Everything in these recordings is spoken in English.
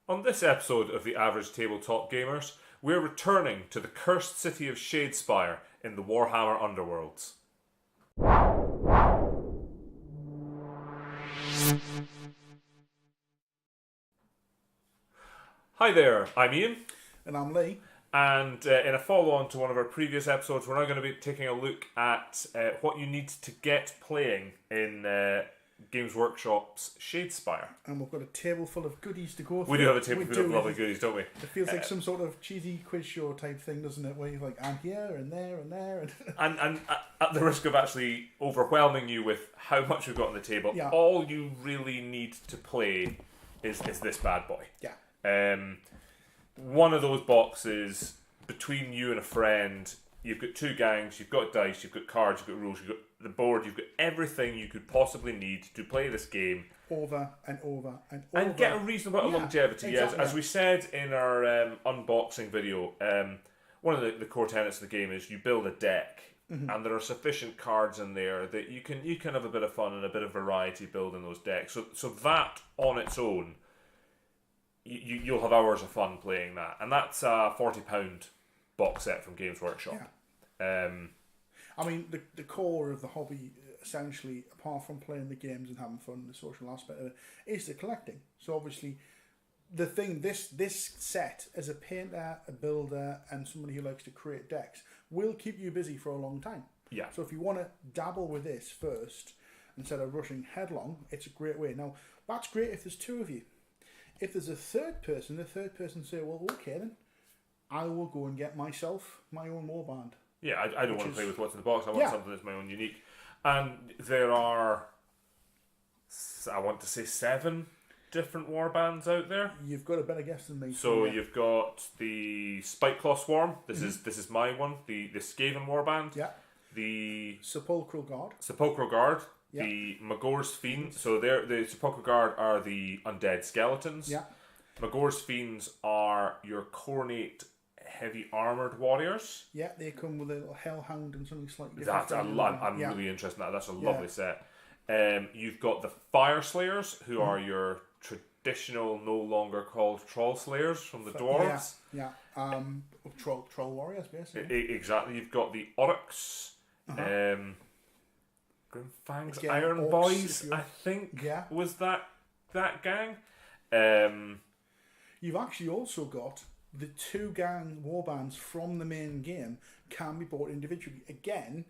On this episode of the Average Tabletop Gamers, we're returning to the cursed city of Shadespire in the Warhammer Underworlds. Hi there, I'm Ian. And I'm Lee. And in a follow-on to one of our previous episodes, we're now going to be taking a look at what you need to get playing in Games Workshops Shadespire. And we've got a table full of goodies to go through. We do have a table full of lovely goodies, don't we? It feels like some sort of cheesy quiz show type thing, doesn't it? Where you're like, I'm here and there and there. And at the risk of actually overwhelming you with how much we've got on the table, all you really need to play is this bad boy. Yeah. One of those boxes, between you and a friend, you've got two gangs, you've got dice, you've got cards, you've got rules, you've got the board, you've got everything you could possibly need to play this game. Over and over and over. And get a reasonable amount of longevity. Exactly. Yes, as we said in our unboxing video, one of the core tenets of the game is you build a deck, and there are sufficient cards in there that you can have a bit of fun and a bit of variety building those decks. So that on its own, you'll have hours of fun playing that, and that's a £40 box set from Games Workshop. Yeah. I mean, the core of the hobby, essentially, apart from playing the games and having fun, the social aspect of it, is the collecting. So obviously, the thing, this set, as a painter, a builder, and somebody who likes to create decks, will keep you busy for a long time. Yeah. So if you want to dabble with this first, instead of rushing headlong, it's a great way. Now, that's great if there's two of you. If there's a third person, the third person say, well, okay then, I will go and get myself my own warband. Yeah, I don't want to play with what's in the box. I want something that's my own unique. And there are, I want to say, 7 different warbands out there. You've got a better guess than me. So you've got the Spikeclaw Swarm. This is my one. The Skaven warband. Yeah. The Sepulchral Guard. Sepulchral Guard. Yeah. The Magor's Fiends. So the Sepulchral Guard are the undead skeletons. Yeah. Magor's Fiends are your cornate heavy armoured warriors. Yeah, they come with a little hellhound and something slightly different. I'm really interested in that. That's a lovely set. You've got the Fire Slayers, who are your traditional, no longer called Troll Slayers from the dwarves. Yeah. Troll warriors, basically. Exactly. You've got the Orcs. Grimfang's Again, Iron Orcs, Boys, I think, was that gang. You've actually also got the 2 gang warbands from the main game can be bought individually. Again,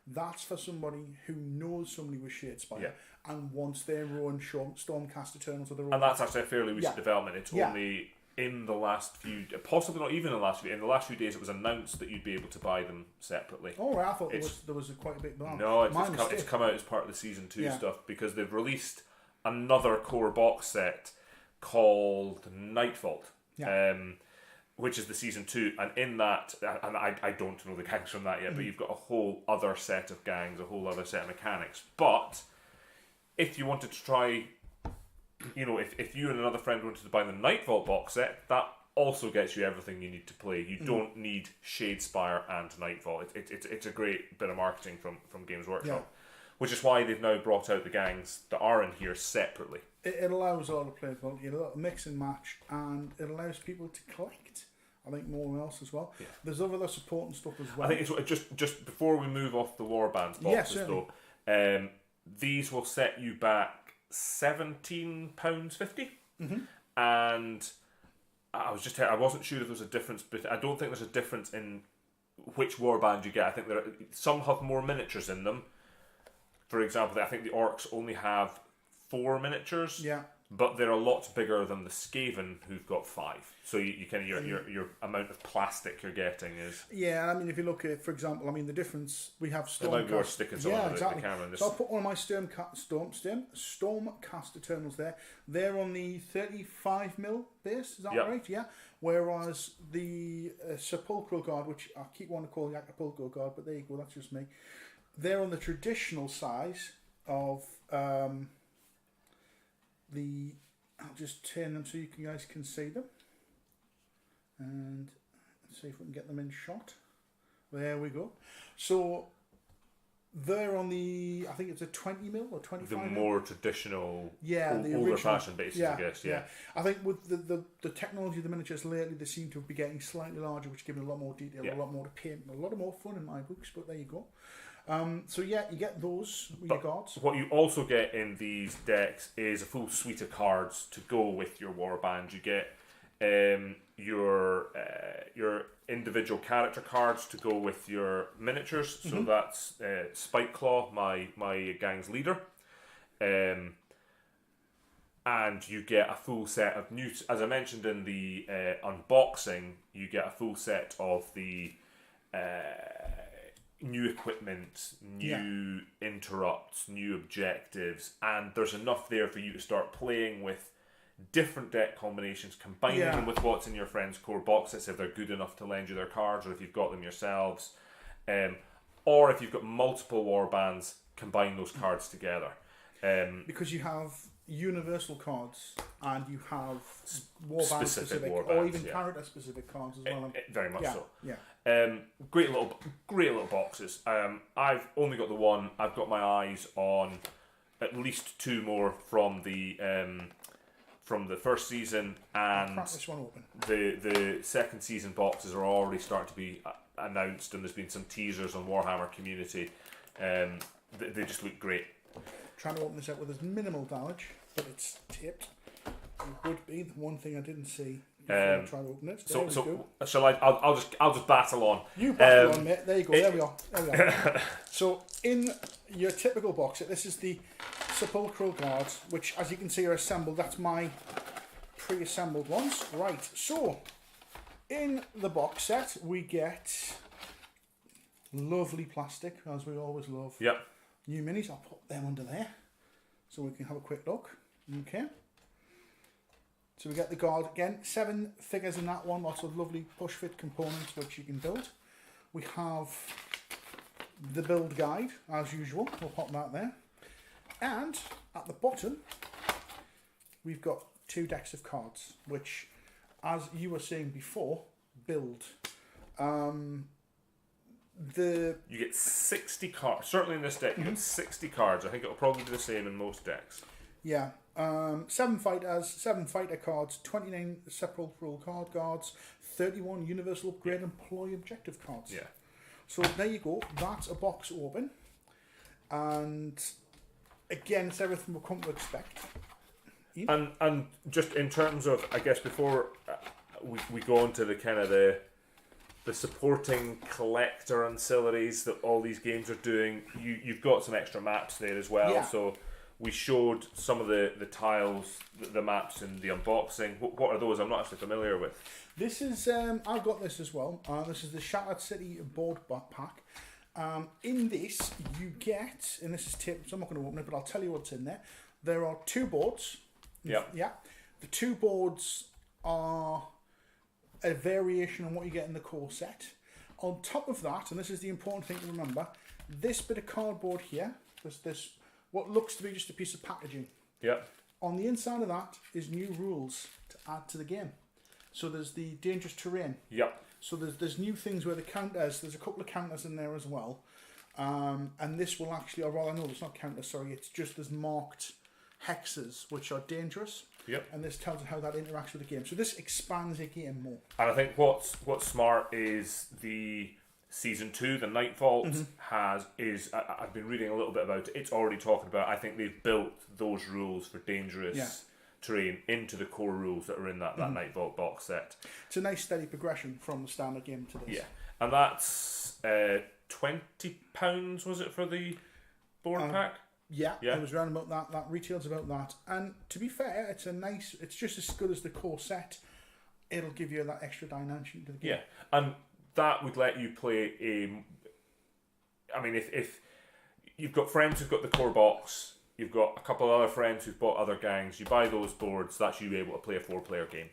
that's for somebody who knows somebody with Shadespire and wants their own Stormcast Eternals of their own. And that's actually a fairly recent development. It's only in the last few, possibly not even in the last few days, it was announced that you'd be able to buy them separately. Oh, right, I thought there was quite a big balance. No, it's come out as part of the Season 2 stuff, because they've released another core box set called Nightvault. Which is the Season 2, and in that, and I don't know the gangs from that yet, but you've got a whole other set of gangs, a whole other set of mechanics. But if you wanted to try, if you and another friend wanted to buy the Nightvault box set, that also gets you everything you need to play. You don't need Shadespire and Nightvault. It's a great bit of marketing from Games Workshop, which is why they've now brought out the gangs that are in here separately. It allows a lot of playability, a lot of mix and match, and it allows people to collect. I think more than else as well. Yeah. There's other support and stuff as well. I think it's just before we move off the warbands boxes though, these will set you back £17.50, and I wasn't sure if there was a difference, but I don't think there's a difference in which warband you get. I think some have more miniatures in them. For example, I think the Orcs only have 4 miniatures. Yeah. But they're a lot bigger than the Skaven, who've got 5. So you kind of your amount of plastic you're getting is. Yeah, I mean, if you look at, for example, the difference we have Stormcast. Sticking the camera in this. So I'll put one of my Stormcast Eternals there. They're on the 35mm base. Is that right? Yeah. Whereas the Sepulchral Guard, which I keep wanting to call the Acapulco Guard, but there you go. That's just me. They're on the traditional size of. I'll just turn them so you guys can see them, and let's see if we can get them in shot. There we go. So They're on the, I think it's a 20 mil or 25 The mil. more traditional, the older fashioned bases, I guess. Yeah. I think with the technology of the miniatures lately, they seem to be getting slightly larger, which gives it a lot more detail, a lot more to paint, a lot more fun in my books. But there you go. So yeah, you get those with your cards. What you also get in these decks is a full suite of cards to go with your warband. You get your individual character cards to go with your miniatures. So that's Spike Claw, my gang's leader, and you get a full set of new. As I mentioned in the unboxing, you get a full set of the new equipment, new interrupts, new objectives, and there's enough there for you to start playing with different deck combinations, combining them with what's in your friend's core box sets if they're good enough to lend you their cards, or if you've got them yourselves, or if you've got multiple war bands, combine those cards together. Because you have universal cards and you have warband specific war or bands, even character specific cards as well. Very much so. Yeah. Great little boxes. I've only got the one. I've got my eyes on at least two more from the first season, and crack this one open. The second season boxes are already starting to be announced, and there's been some teasers on Warhammer Community. They just look great. Trying to open this up with as minimal damage, but it's taped. It would be the one thing I didn't see before I tried to open it. So shall I? I'll just battle on. You battle on, mate. There you go. There we are. So in your typical box set, this is the Sepulchral Guards, which, as you can see, are assembled. That's my pre-assembled ones. Right. So in the box set, we get lovely plastic, as we always love. Yep. New minis. I'll put them under there so we can have a quick look. Okay. So we get the guard again. 7 figures in that one. Lots of lovely push fit components which you can build. We have the build guide as usual. We'll pop that there. And at the bottom, we've got 2 decks of cards, which, as you were saying before, build. You get 60 cards. Certainly in this deck, you get 60 cards. I think it'll probably be the same in most decks. Yeah. 7 fighters, 7 fighter cards, 29 sepulchral card guards, 31 universal upgrade employee objective cards. Yeah. So there you go. That's a box open. And again, it's everything we'll come to expect. And just in terms of, I guess, before we go on to the kind of the supporting collector ancillaries that all these games are doing, you've got some extra maps there as well. Yeah. So we showed some of the tiles, the maps in the unboxing. What are those? I'm not actually familiar with. This is, I've got this as well. This is the Shattered City board pack. In this, you get, and this is taped, so I'm not going to open it, but I'll tell you what's in there. There are 2 boards. Yeah. Yeah. The 2 boards are a variation on what you get in the core set. On top of that, and this is the important thing to remember, this bit of cardboard here, this what looks to be just a piece of packaging. Yeah. On the inside of that is new rules to add to the game. So there's the dangerous terrain. Yep. So there's new things where the counters, there's a couple of counters in there as well. And this will actually, or rather no, it's not counters, sorry, it's just there's marked hexes, which are dangerous. Yep. And this tells you how that interacts with the game. So this expands the game more. And I think what's smart is the Season 2, the Night Vault, I've been reading a little bit about it. It's already talking about, I think they've built those rules for dangerous terrain into the core rules that are in that Night Vault box set. It's a nice steady progression from the standard game to this. Yeah. And that's £20, was it, for the board pack? Yeah, it was around about that. That retails about that. And to be fair, it's just as good as the core set. It'll give you that extra dimension to the game. Yeah, and that would let you play if you've got friends who've got the core box, you've got a couple of other friends who've bought other gangs, you buy those boards, that's you able to play a 4-player game.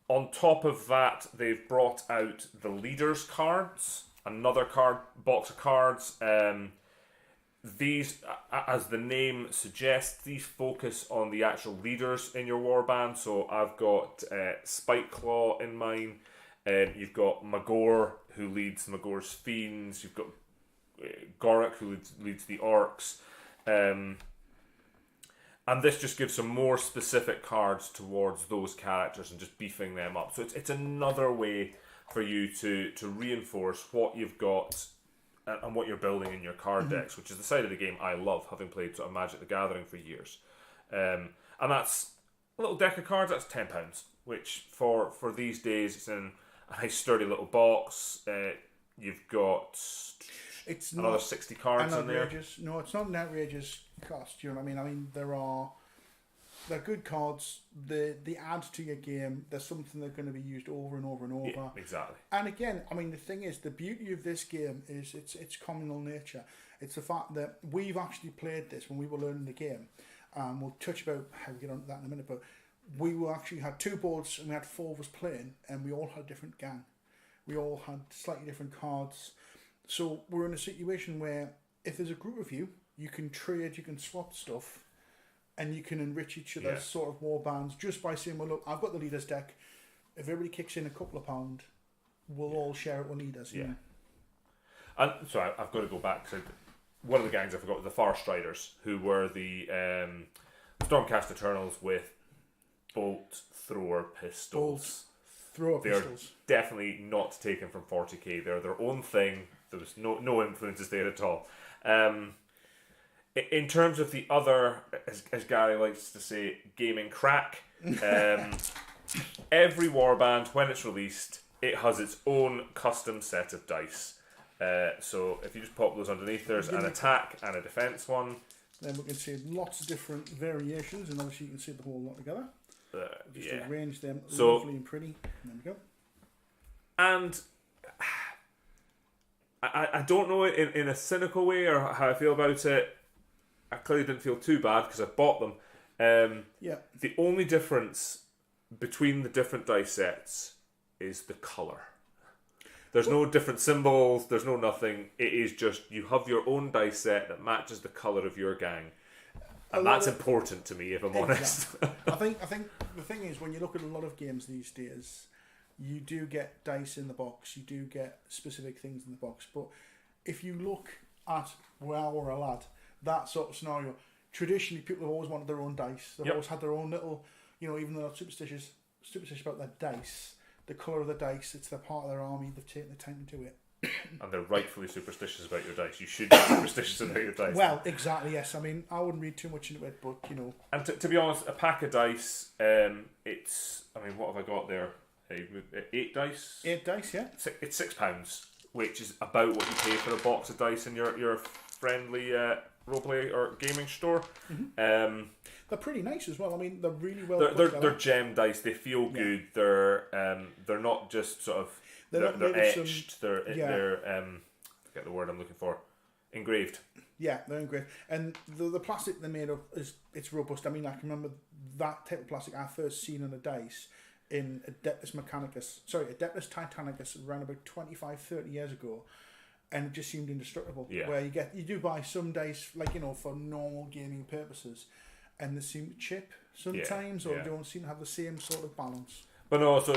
On top of that, they've brought out the leaders cards, another box of cards. These, as the name suggests, these focus on the actual leaders in your warband. So I've got Spike Claw in mine. You've got Magor, who leads Magor's Fiends. You've got Gorik, who leads the orcs. And this just gives some more specific cards towards those characters and just beefing them up. So it's another way for you to reinforce what you've got and what you're building in your card decks, which is the side of the game I love, having played sort of Magic the Gathering for years. And that's a little deck of cards, that's £10, which for these days, it's in a nice sturdy little box. You've got another 60 cards in there. No, it's not an outrageous cost. You know what I mean? I mean, they're good cards. They add to your game. There's something that's going to be used over and over and over. Yeah, exactly. And again, I mean, the thing is, the beauty of this game is its communal nature. It's the fact that we've actually played this when we were learning the game. We'll touch about how we get on to that in a minute, but we actually had 2 boards and we had 4 of us playing, and we all had a different gang. We all had slightly different cards. So we're in a situation where if there's a group of you, you can trade, you can swap stuff, and you can enrich each other's sort of war bands just by saying, well, look, I've got the leader's deck. If everybody kicks in a couple of pound, we'll all share it with leaders. Yeah. And so I've got to go back to one of the gangs I forgot, the Far Striders, who were the Stormcast Eternals with bolt thrower pistols. They're definitely not taken from 40k. They're their own thing. There was no influences there at all. In terms of the other, as Gary likes to say, gaming crack, every warband, when it's released, it has its own custom set of dice. So if you just pop those underneath, there's an attack and a defense one. Then we can see lots of different variations, and obviously you can see the whole lot together. Just arrange them lovely and pretty. And there we go. And I don't know in a cynical way or how I feel about it. I clearly didn't feel too bad because I bought them. The only difference between the different dice sets is the colour. There's no different symbols, there's no nothing. It is just you have your own dice set that matches the colour of your gang. And that's important to me, if I'm honest. I think the thing is, when you look at a lot of games these days, you do get dice in the box, you do get specific things in the box. But if you look at Wow or a Lad, that sort of scenario, traditionally people have always wanted their own dice. They've always had their own little, even though they're not superstitious about their dice, the colour of the dice, it's their part of their army, they've taken the time to do it. And they're rightfully superstitious about your dice. You should be superstitious about your dice. Well, exactly, yes. I mean, I wouldn't read too much into it, but, And to be honest, a pack of dice, it's... I mean, what have I got there? 8 dice? 8 dice, yeah. It's £6, which is about what you pay for a box of dice in your friendly roleplay or gaming store. Mm-hmm. They're pretty nice as well. I mean, they're really well they're gem dice. They feel good. They're not just sort of... They're etched. They're I forget the word I'm looking for. Engraved. Yeah, they're engraved, and the plastic they're made of it's robust. I mean, I can remember that type of plastic I first seen on a dice in Adeptus Titanicus around about 25-30 years ago, and it just seemed indestructible. Yeah. Where you do buy some dice for normal gaming purposes, and they seem to chip sometimes, or they don't seem to have the same sort of balance. But no, so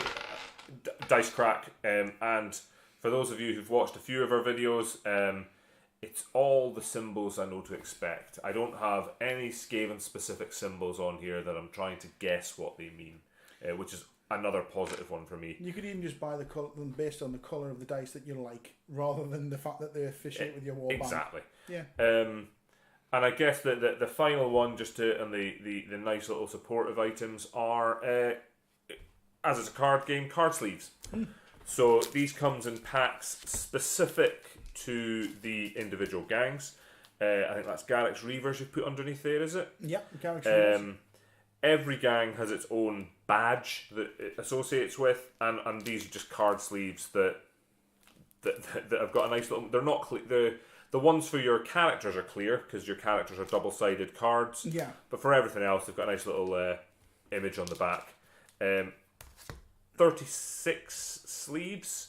dice crack, and for those of you who've watched a few of our videos, it's all the symbols I know to expect. I don't have any Skaven specific symbols on here that I'm trying to guess what they mean, which is another positive one for me. You could even just buy the colour based on the colour of the dice that you like, rather than the fact that they officiate with your warband. Exactly. Yeah. And I guess the final one, and the nice little supportive items are... as it's a card game, card sleeves. So these comes in packs specific to the individual gangs. I think that's Garrick's Reavers you've put underneath there, is it? Yeah, Garrick's Reavers. Every gang has its own badge that it associates with, and these are just card sleeves that have got a nice little... They're not clear. The ones for your characters are clear, because your characters are double-sided cards. Yeah. But for everything else, they've got a nice little image on the back. 36 sleeves.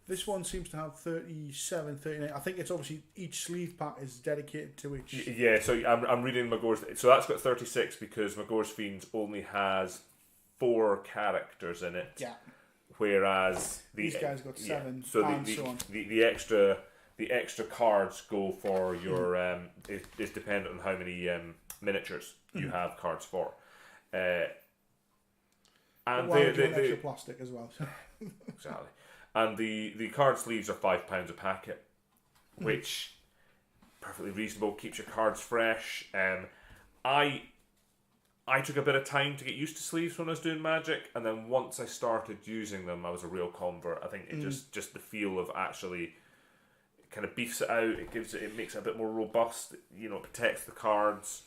This one seems to have 37, 39. I think it's obviously each sleeve pack is dedicated to each. Yeah, so I'm reading Magor's. So that's got 36 because Magor's Fiends only has 4 characters in it. Yeah. Whereas these guys got 7. So and so on. The extra the extra cards go for your. It's dependent on how many miniatures you have cards for. And why would you want extra plastic as well? Exactly. And the card sleeves are £5 a packet, which perfectly reasonable, keeps your cards fresh. I took a bit of time to get used to sleeves when I was doing Magic, and then once I started using them, I was a real convert. I think it just the feel of actually kind of beefs it out. It makes it a bit more robust. You know, it protects the cards.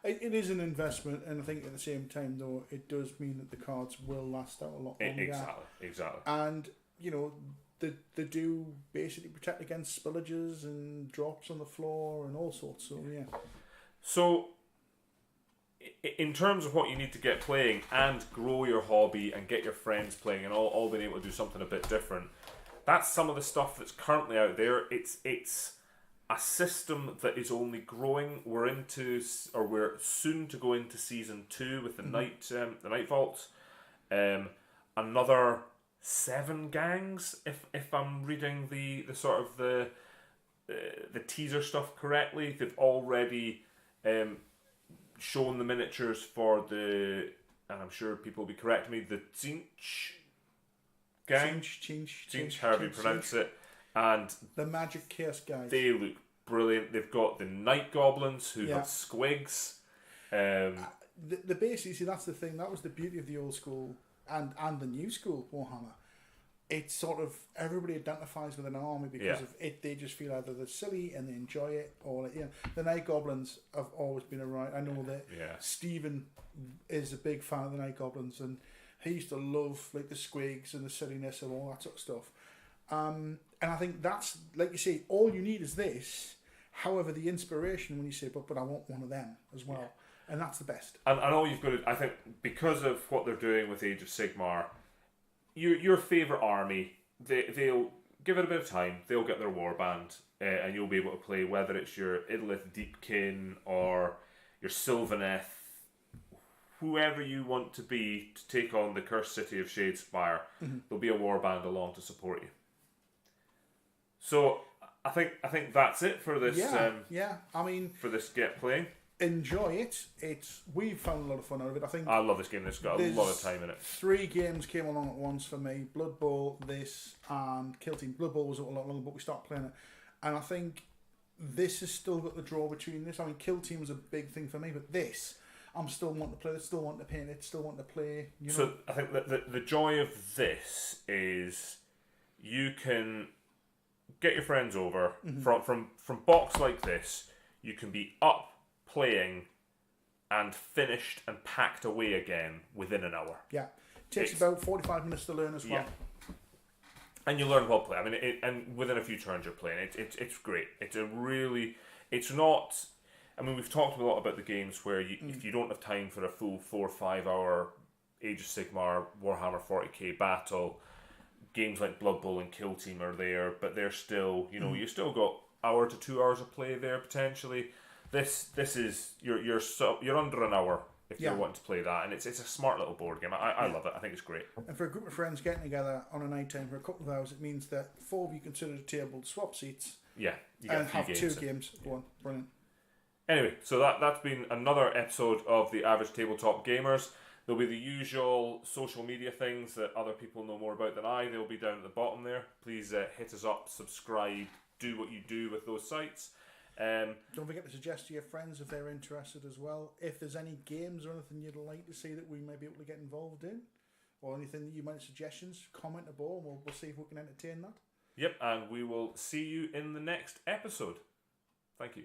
It is an investment, and I think at the same time, though, it does mean that the cards will last out a lot longer. Exactly. And you know, they do basically protect against spillages and drops on the floor and all sorts. So yeah. So, in terms of what you need to get playing and grow your hobby and get your friends playing and all being able to do something a bit different, that's some of the stuff that's currently out there. It's a system that is only growing. We're soon to go into season 2 with the Night Vault. Another 7 gangs, if I'm reading the sort of the teaser stuff correctly. They've already shown the miniatures for the, and I'm sure people will be correcting me, the Tzeentch gang. Tzeentch, however you pronounce it. And the Magic Chaos guys. They look brilliant. They've got the Night Goblins who have squigs. The basically, see, that's the thing. That was the beauty of the old school and the new school Warhammer. It's sort of everybody identifies with an army because of it. They just feel either they're silly and they enjoy it, or the Night Goblins have always been around. I know that Stephen is a big fan of the Night Goblins, and he used to love like the squigs and the silliness and all that sort of stuff. And I think that's, like you say, all you need is this. However, the inspiration when you say, but I want one of them as well. And that's the best. And all you've got to, I think, because of what they're doing with Age of Sigmar, your favourite army, they'll give it a bit of time, they'll get their warband, and you'll be able to play, whether it's your Idolith Deepkin or your Sylvaneth, whoever you want to be to take on the cursed city of Shadespire, there'll be a warband along to support you. So I think that's it for this. I mean, for this get playing. Enjoy it. We've found a lot of fun out of it. I love this game. It's got a lot of time in it. 3 games came along at once for me: Blood Bowl, this, and Kill Team. Blood Bowl was a lot longer, but we started playing it, and I think this has still got the draw between this. I mean, Kill Team was a big thing for me, but this, I'm still wanting to play it, still wanting to paint it, still wanting to play. So I think that the joy of this is you can get your friends over from box like this. You can be up playing and finished and packed away again within an hour. Yeah, takes about 45 minutes to learn as well. Yeah. And you learn well play. I mean, and within a few turns you're playing. It's great. It's not. I mean, we've talked a lot about the games where if you don't have time for a full 4 or 5 hour Age of Sigmar Warhammer 40k battle, games like Blood Bowl and Kill Team are there, but they're still, you still got hour to 2 hours of play there potentially. This is you're under an hour if you're wanting to play that, and it's a smart little board game. I love it. I think it's great. And for a group of friends getting together on a night time for a couple of hours, it means that 4 of you can sit at a table, swap seats, and have 2 games. Go on, brilliant. Anyway, so that's been another episode of the Average Tabletop Gamers. There'll be the usual social media things that other people know more about than I. They'll be down at the bottom there. Please hit us up, subscribe, do what you do with those sites. Don't forget to suggest to your friends if they're interested as well. If there's any games or anything you'd like to see that we may be able to get involved in, or anything that you might have suggestions, comment above and we'll see if we can entertain that. Yep, and we will see you in the next episode. Thank you.